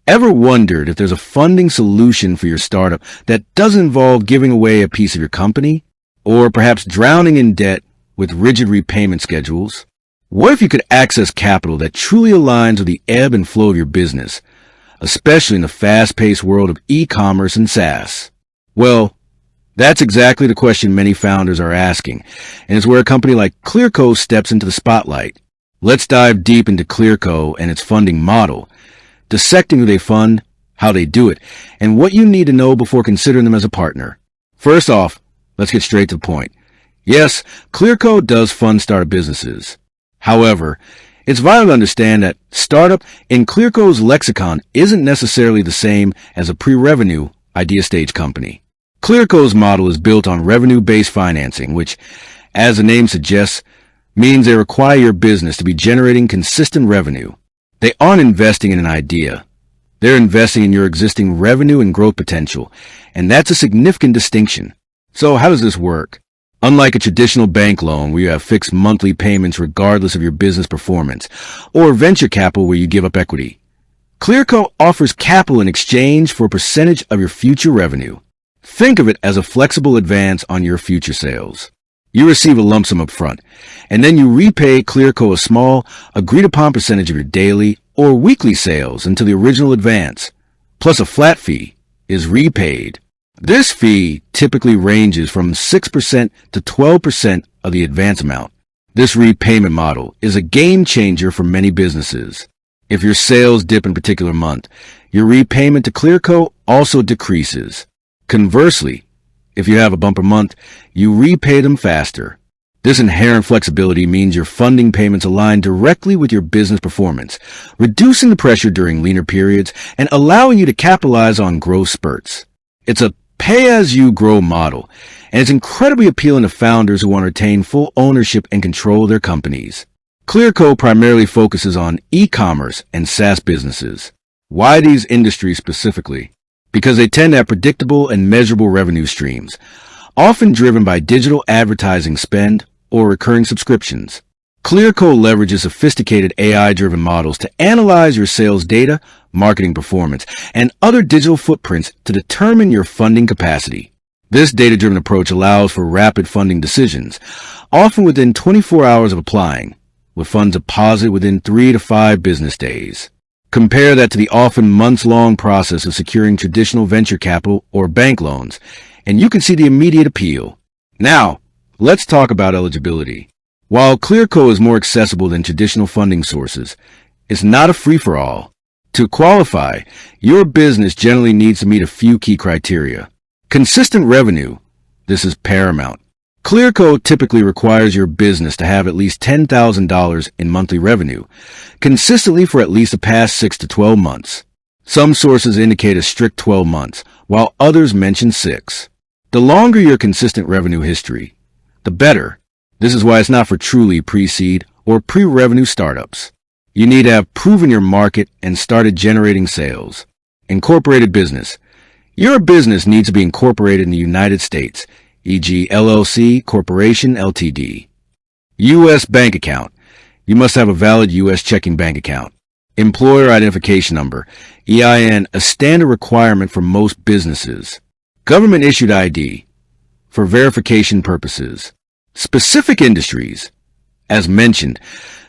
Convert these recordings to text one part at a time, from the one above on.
Ever wondered if there's a funding solution for your startup that doesn't involve giving away a piece of your company? Or perhaps drowning in debt with rigid repayment schedules? What if you could access capital that truly aligns with the ebb and flow of your business, especially in the fast-paced world of e-commerce and SaaS? Well, that's exactly the question many founders are asking, and it's where a company like Clearco steps into the spotlight. Let's dive deep into Clearco and its funding model, dissecting who they fund, how they do it, and what you need to know before considering them as a partner. First off, let's get straight to the point. Yes, Clearco does fund startup businesses. However, it's vital to understand that startup in Clearco's lexicon isn't necessarily the same as a pre-revenue idea stage company. Clearco's model is built on revenue-based financing, which, as the name suggests, means they require your business to be generating consistent revenue. They aren't investing in an idea. They're investing in your existing revenue and growth potential, and that's a significant distinction. So how does this work? Unlike a traditional bank loan where you have fixed monthly payments regardless of your business performance, or venture capital where you give up equity, Clearco offers capital in exchange for a percentage of your future revenue. Think of it as a flexible advance on your future sales. You receive a lump sum up front, and then you repay Clearco a small, agreed-upon percentage of your daily or weekly sales until the original advance, plus a flat fee, is repaid. This fee typically ranges from 6% to 12% of the advance amount. This repayment model is a game changer for many businesses. If your sales dip in a particular month, your repayment to Clearco also decreases. Conversely, if you have a bumper month, you repay them faster. This inherent flexibility means your funding payments align directly with your business performance, reducing the pressure during leaner periods and allowing you to capitalize on growth spurts. It's a pay-as-you-grow model, and it's incredibly appealing to founders who want to retain full ownership and control of their companies. Clearco primarily focuses on e-commerce and SaaS businesses. Why these industries specifically? Because they tend to have predictable and measurable revenue streams, often driven by digital advertising spend or recurring subscriptions. Clearco leverages sophisticated AI-driven models to analyze your sales data, marketing performance, and other digital footprints to determine your funding capacity. This data-driven approach allows for rapid funding decisions, often within 24 hours of applying, with funds deposited within 3 to 5 business days. Compare that to the often months-long process of securing traditional venture capital or bank loans, and you can see the immediate appeal. Now, let's talk about eligibility. While Clearco is more accessible than traditional funding sources, it's not a free-for-all. To qualify, your business generally needs to meet a few key criteria. Consistent revenue. This is paramount. Clearco typically requires your business to have at least $10,000 in monthly revenue, consistently for at least the past 6 to 12 months. Some sources indicate a strict 12 months, while others mention 6. The longer your consistent revenue history, the better. This is why it's not for truly pre-seed or pre-revenue startups. You need to have proven your market and started generating sales. Incorporated business. Your business needs to be incorporated in the United States, e.g. LLC, Corporation, Ltd. U.S. bank account. You must have a valid U.S. checking bank account. Employer identification number, EIN, a standard requirement for most businesses. Government-issued ID, for verification purposes. Specific industries. As mentioned,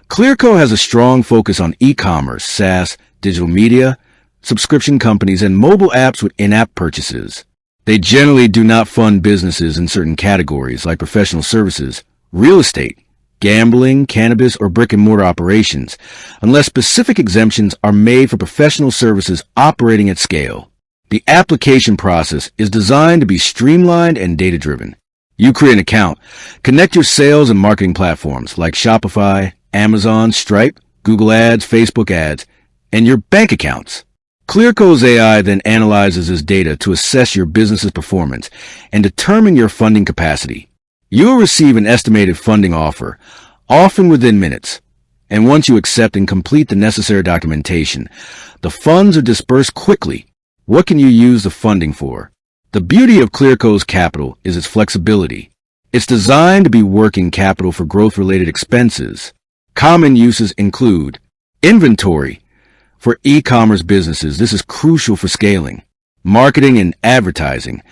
Clearco has a strong focus on e-commerce, SaaS, digital media, subscription companies, and mobile apps with in-app purchases. They generally do not fund businesses in certain categories like professional services, real estate, gambling, cannabis, or brick-and-mortar operations, unless specific exemptions are made for professional services operating at scale. The application process is designed to be streamlined and data-driven. You create an account, connect your sales and marketing platforms like Shopify, Amazon, Stripe, Google Ads, Facebook Ads, and your bank accounts. Clearco's AI then analyzes this data to assess your business's performance and determine your funding capacity. You'll receive an estimated funding offer, often within minutes, and once you accept and complete the necessary documentation, the funds are dispersed quickly. What can you use the funding for? The beauty of Clearco's capital is its flexibility. It's designed to be working capital for growth-related expenses. Common uses include inventory, For e-commerce businesses, this is crucial for scaling, marketing and advertising,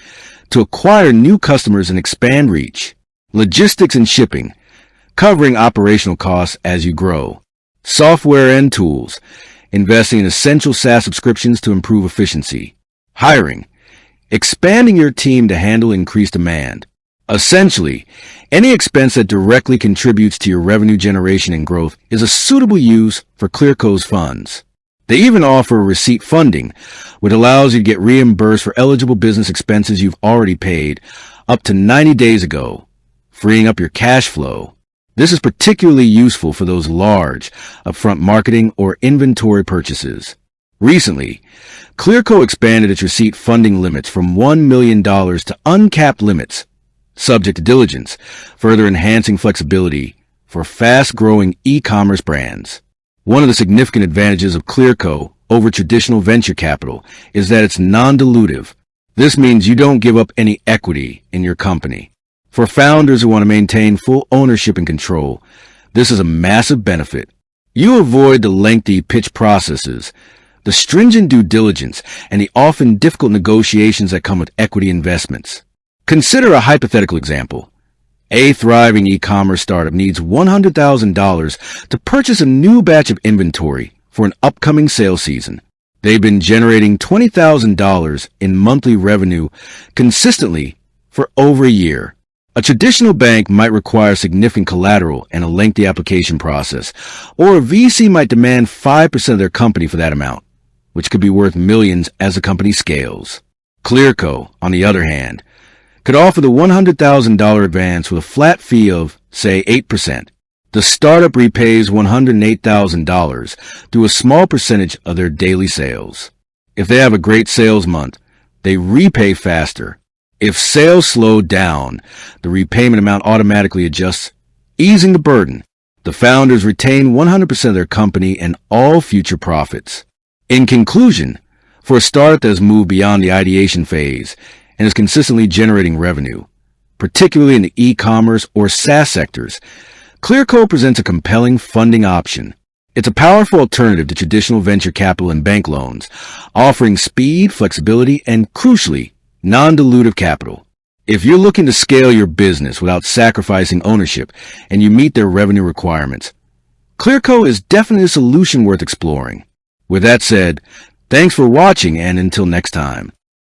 to acquire new customers and expand reach, logistics and shipping, covering operational costs as you grow, software and tools, investing in essential SaaS subscriptions to improve efficiency, hiring, expanding your team to handle increased demand. Essentially, any expense that directly contributes to your revenue generation and growth is a suitable use for Clearco's funds. They even offer receipt funding, which allows you to get reimbursed for eligible business expenses you've already paid up to 90 days ago, freeing up your cash flow. This is particularly useful for those large, upfront marketing or inventory purchases. Recently, Clearco expanded its receipt funding limits from $1 million to uncapped limits, subject to diligence, further enhancing flexibility for fast-growing e-commerce brands. One of the significant advantages of Clearco over traditional venture capital is that it's non-dilutive. This means you don't give up any equity in your company. For founders who want to maintain full ownership and control, this is a massive benefit. You avoid the lengthy pitch processes, the stringent due diligence, and the often difficult negotiations that come with equity investments. Consider a hypothetical example. A thriving e-commerce startup needs $100,000 to purchase a new batch of inventory for an upcoming sales season. They've been generating $20,000 in monthly revenue consistently for over a year. A traditional bank might require significant collateral and a lengthy application process, or a VC might demand 5% of their company for that amount, which could be worth millions as the company scales. Clearco, on the other hand, could offer the $100,000 advance with a flat fee of, say, 8%. The startup repays $108,000 through a small percentage of their daily sales. If they have a great sales month, they repay faster. If sales slow down, the repayment amount automatically adjusts, easing the burden. The founders retain 100% of their company and all future profits. In conclusion, for a startup that has moved beyond the ideation phase and is consistently generating revenue, particularly in the e-commerce or SaaS sectors, Clearco presents a compelling funding option. It's a powerful alternative to traditional venture capital and bank loans, offering speed, flexibility, and crucially, non-dilutive capital. If you're looking to scale your business without sacrificing ownership and you meet their revenue requirements, Clearco is definitely a solution worth exploring. With that said, thanks for watching, and until next time.